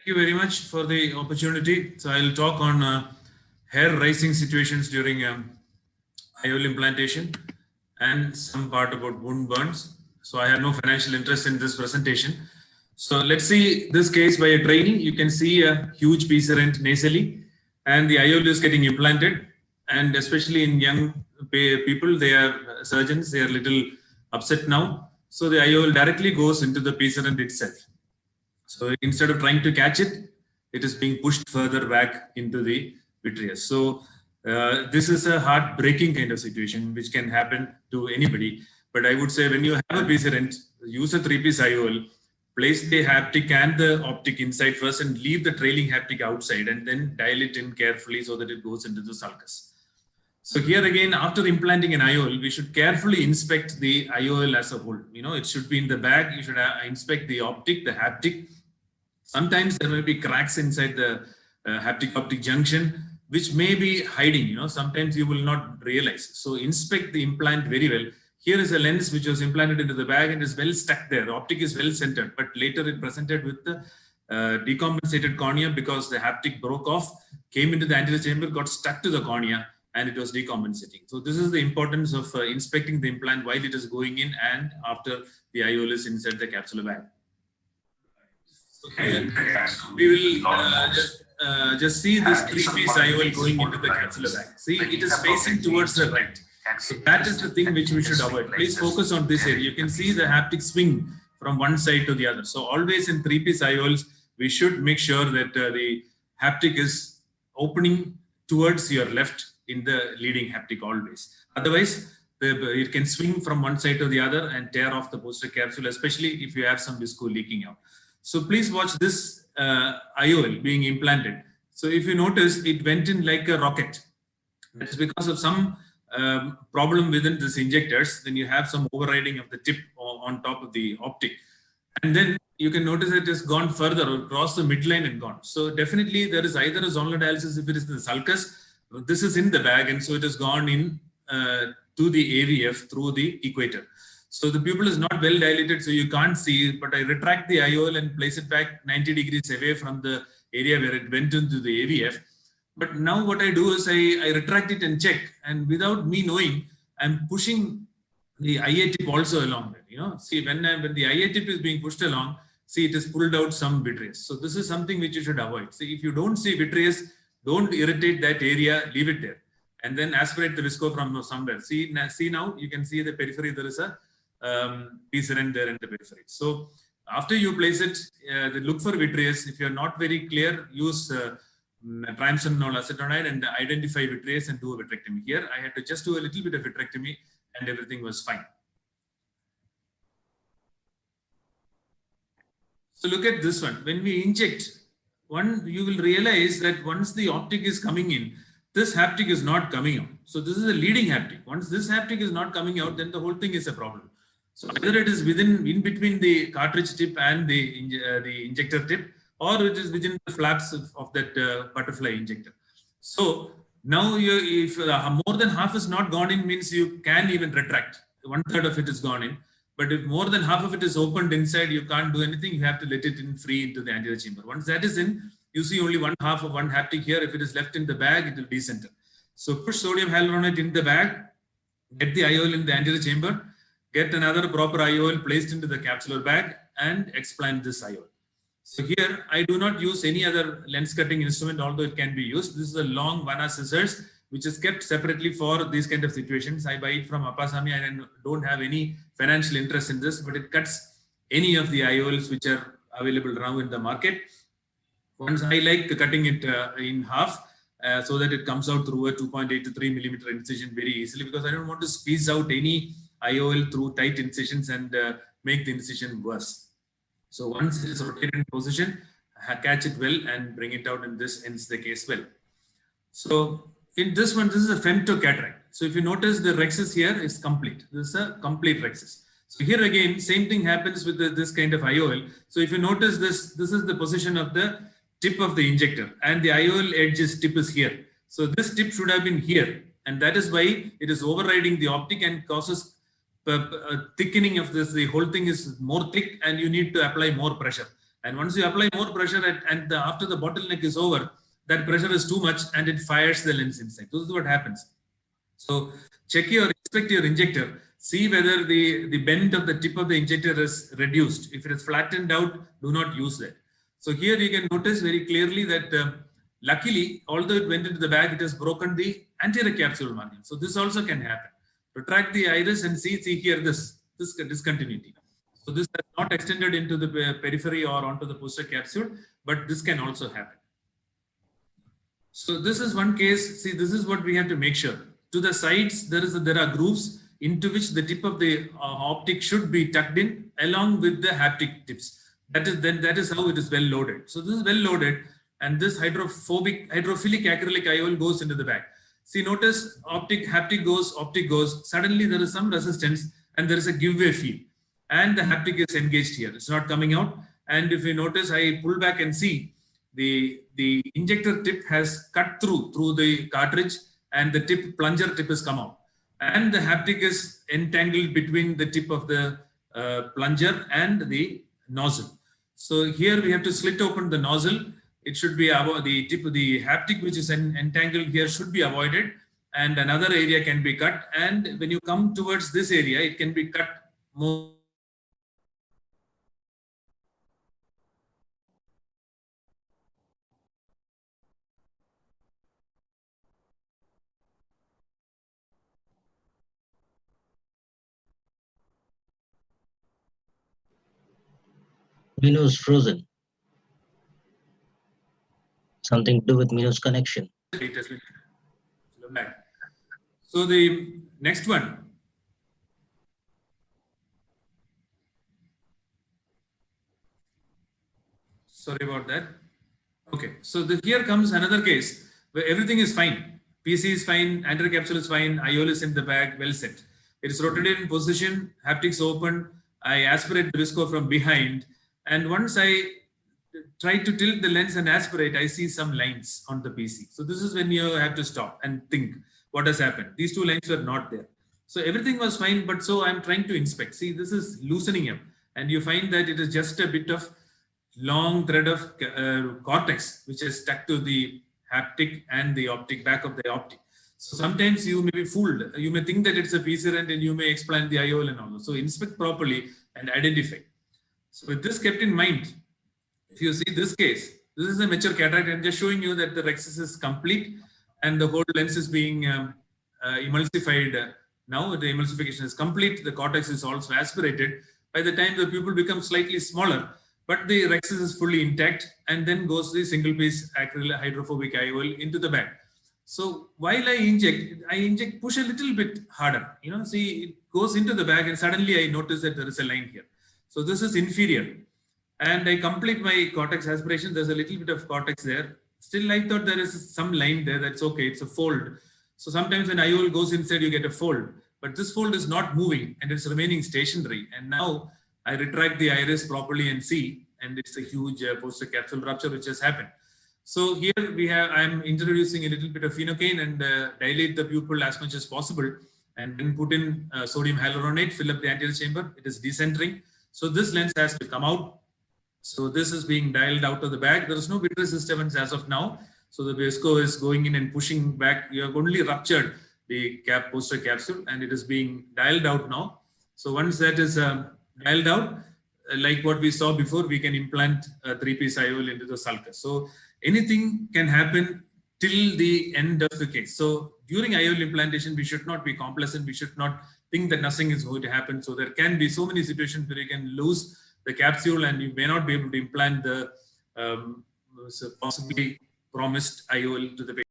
Thank you very much for the opportunity. So I'll talk on hair rising situations during IOL implantation and some part about wound burns. So I have no financial interest in this presentation. So let's see this case by a trainee. You can see a huge piece rent nasally and the IOL is getting implanted, and especially in young people, they are surgeons, they are little upset now. So the IOL directly goes into the piece rent itself. So instead of trying to catch it, it is being pushed further back into the vitreous. So this is a heartbreaking kind of situation which can happen to anybody. But I would say when you have a piece rent, use a 3-piece IOL, place the haptic and the optic inside first and leave the trailing haptic outside and then dial it in carefully so that it goes into the sulcus. So here again, after implanting an IOL, we should carefully inspect the IOL as a whole. You know, it should be in the bag. You should inspect the optic, the haptic. Sometimes there may be cracks inside the haptic-optic junction, which may be hiding. You know, sometimes you will not realize. So inspect the implant very well. Here is a lens which was implanted into the bag and is well stuck there. The optic is well centered, but later it presented with the decompensated cornea because the haptic broke off, came into the anterior chamber, got stuck to the cornea, and it was decompensating. So this is the importance of inspecting the implant while it is going in and after the IOL is inside the capsular bag. Okay, we will just see this 3-piece IOL going into the capsular bag. See, it is facing towards the right. So that is the thing which we should avoid. Please focus on this area. You can see the haptic swing from one side to the other. So always in 3-piece IOLs, we should make sure that the haptic is opening towards your left in the leading haptic always. Otherwise, it can swing from one side to the other and tear off the posterior capsule, especially if you have some visco leaking out. So please watch this IOL being implanted. So if you notice, it went in like a rocket. That is because of some problem within this injectors. Then you have some overriding of the tip on top of the optic. And then you can notice it has gone further across the midline and gone. So definitely there is either a zonal dialysis if it is in the sulcus. This is in the bag, and so it has gone in to the AVF through the equator. So the pupil is not well dilated, so you can't see it, but I retract the IOL and place it back 90 degrees away from the area where it went into the AVF. But now what I do is I retract it and check, and without me knowing, I'm pushing the IA tip also along there. You know, see when the IA tip is being pushed along, see it has pulled out some vitreous. So this is something which you should avoid. See, if you don't see vitreous, don't irritate that area, leave it there. And then aspirate the visco from somewhere. See now, you can see the periphery, there is a piece rent there in the periphery. So after you place it, look for vitreous. If you're not very clear, use triamcinolone acetonide and identify vitreous and do a vitrectomy. Here, I had to just do a little bit of vitrectomy and everything was fine. So look at this one. When we inject, you will realize that once the optic is coming in, this haptic is not coming out. So this is a leading haptic. Once this haptic is not coming out, then the whole thing is a problem. So either it is in between the cartridge tip and the injector tip, or it is within the flaps of that butterfly injector. So now if more than half is not gone in, means you can even retract. 1/3 of it is gone in. But if more than half of it is opened inside, you can't do anything. You have to let it in free into the anterior chamber. Once that is in, you see only 1/2 of one haptic here. If it is left in the bag, it will decenter. So push sodium hyaluronate in the bag, get the IOL in the anterior chamber, get another proper IOL placed into the capsular bag, and explant this IOL. So here, I do not use any other lens cutting instrument, although it can be used. This is a long Vanna scissors, which is kept separately for these kind of situations. I buy it from Appasamy and I don't have any financial interest in this, but it cuts any of the IOLs which are available now in the market. Once I like cutting it in half so that it comes out through a 2.8 to 3 millimeter incision very easily, because I don't want to squeeze out any IOL through tight incisions and make the incision worse. So once it is rotated in position, catch it well and bring it out, and this ends the case well. So in this one, this is a femtocataract. So if you notice, the rhexis here is complete. This is a complete rhexis. So here again, same thing happens with this kind of IOL. So if you notice this is the position of the tip of the injector, and the IOL edge tip is here. So this tip should have been here, and that is why it is overriding the optic and causes thickening of this. The whole thing is more thick, and you need to apply more pressure. And once you apply more pressure after the bottleneck is over, that pressure is too much and it fires the lens inside. This is what happens. So inspect your injector, see whether the bend of the tip of the injector is reduced. If it is flattened out, do not use that. So here you can notice very clearly that luckily, although it went into the bag, it has broken the anterior capsule margin. So this also can happen. Retract the iris and see here this discontinuity. So this has not extended into the periphery or onto the posterior capsule, but this can also happen. So this is one case. See, this is what we have to make sure. To the sides, there are grooves into which the tip of the optic should be tucked in along with the haptic tips. That is how it is well loaded. So this is well loaded, and this hydrophilic acrylic IOL goes into the bag. See, notice haptic goes, optic goes. Suddenly there is some resistance and there is a giveaway feel, and the haptic is engaged here. It's not coming out. And if you notice, I pull back and see the injector tip has cut through the cartridge, and the plunger tip has come out, and the haptic is entangled between the tip of the plunger and the nozzle. So here we have to slit open the nozzle. It should be the tip of the haptic, which is entangled here, should be avoided, and another area can be cut. And when you come towards this area, it can be cut more. Minu's frozen. Something to do with Minu's connection. So the next one. Sorry about that. Okay, so here comes another case where everything is fine. PC is fine, anterior capsule is fine, IOL is in the bag, well set. It is rotated in position, haptics open. I aspirate the visco from behind, and once I try to tilt the lens and aspirate, I see some lines on the PC. So this is when you have to stop and think what has happened. These two lines were not there. So everything was fine, but so I'm trying to inspect. See, this is loosening up, and you find that it is just a bit of long thread of cortex which is stuck to the haptic and the optic, back of the optic. So sometimes you may be fooled. You may think that it's a PC rent and you may explant the IOL and all. So inspect properly and identify. So with this kept in mind, if you see this case, this is a mature cataract. I'm just showing you that the rhexis is complete and the whole lens is being emulsified. Now the emulsification is complete. The cortex is also aspirated. By the time the pupil becomes slightly smaller, but the rhexis is fully intact, and then goes the single piece acrylic hydrophobic IOL into the bag. So while I inject, push a little bit harder. See, it goes into the bag, and suddenly I notice that there is a line here. So this is inferior, and I complete my cortex aspiration. There's a little bit of cortex there. Still, I thought there is some line there. That's okay. It's a fold. So sometimes when IOL goes inside, you get a fold, but this fold is not moving and it's remaining stationary. And now I retract the iris properly and see, and it's a huge posterior capsule rupture which has happened. So here I'm introducing a little bit of phenocane and dilate the pupil as much as possible, and then put in sodium hyaluronate, fill up the anterior chamber. It is decentering. So this lens has to come out. So this is being dialed out of the bag. There is no vitreous disturbance as of now. So the visco is going in and pushing back. You have only ruptured the posterior capsule, and it is being dialed out now. So once that is dialed out, like what we saw before, we can implant a 3-piece IOL into the sulcus. So anything can happen till the end of the case. So during IOL implantation, we should not be complacent. We should not think that nothing is going to happen. So there can be so many situations where you can lose the capsule and you may not be able to implant the possibly promised IOL to the patient.